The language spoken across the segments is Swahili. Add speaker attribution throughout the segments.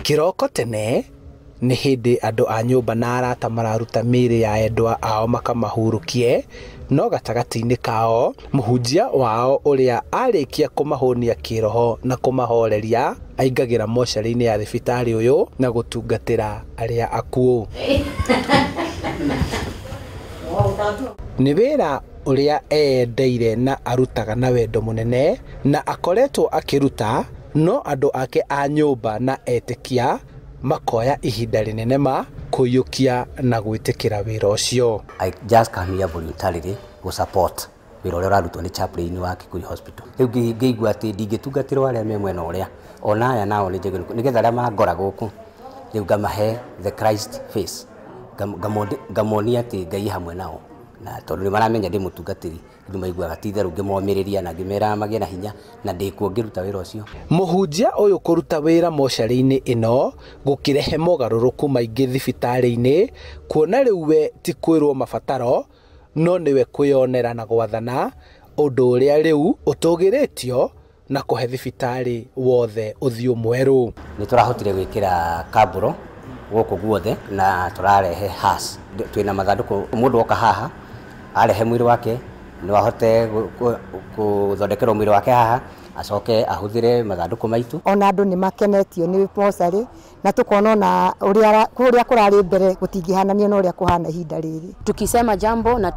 Speaker 1: Kiroko tene ni hindi andu a nyumba na arata mararuta miri ya endwa ao makamahurukie, no gatagati-ini kao muhunjia wao uria arikia kumahunia kiroho na kumahoreria aingagira mortury-ini ya thibitari uyu na gutungatira aria akuo. Ni wira uria endeire na arutaga na wendo munene na akoretwo akiruta, no andu ake a nyumba na etikia makoya ihinda rinene ma kuyukia na gwitikira wira ucio.
Speaker 2: I just come here voluntarily to support wira uria urarutwo ni chaplain wa Kikuyu hospital. Riu ngeigua ati ndingitungatirwo aria me mwena uria ona aya nao ni njegenu nigetha aria mangora guku riu ngamahe the Christ face ngamonia ati Ngai hamwe nao na tondu ni maramenya ndi mutungatiri ndu maiguaga tithe rungi momiriria na ngimera magie na hinya na ndikuo ngiruta wira ucio. Muhunjia uyu kuruta wira mortury-ini ino gukirehe mogaruruku maingi thibitari-ini, kuona riu we ti kwirwo mabataro no niwe kwionera na gwathana undu uria riu utugiritio na kuhe thibitari wothe uthio mweru. Ni turahotire gwikira kaburo guku guothe na turarehe has twina mathanduku mundu oka haha arehe mwiri wake no ahote kuthondekerwo mwiri wake haha acoke ahuthire mathanduku maitu. Ona andu ni makenetio ni mortuary na tukona na uria kurari mbere gutingihanania na uria kuhana ihinda riri.
Speaker 3: Tukisema jambo na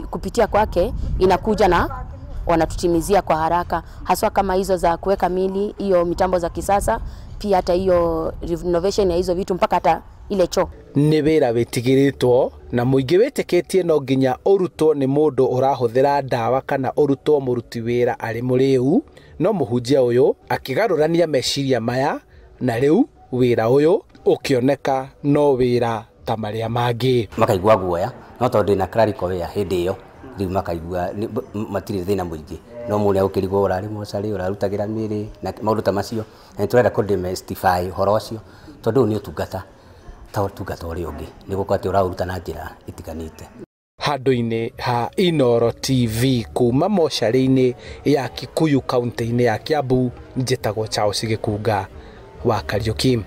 Speaker 3: kupitia kwake inakuja na wanatutimizia kwa haraka, haswa kama hizo za kuweka mili, hiyo mitambo za kisasa, pia hata hiyo renovation ya hizo vitu mpaka hata ile choo. Ni wira witigiritwo na muingi witikitie no nginya urutwo ni mundu urahuthira ndawa kana urutwo muruti wira ari muriu, no muhunjia uyu akigarurania meciria maya na riu wira uyu ukioneka no wira ta maria mangi. Makaigua guoya no tondu na clerical wira hindi iyo riu makaigua matiri thina muingi no muria ukirigwo urari mortuary urarutagira miri na maundu ta macio na turenda ku demystify horo ucio tondu ni utungata ta utungata uri ungi ni gukwati uraruta na njira itiganite. Handu-ini ha Inoro TV kuma mortuary-ini ya Kikuyu kaunti-ini ya Kiambu, njitagwo Charles Gikunga wa Kariuki.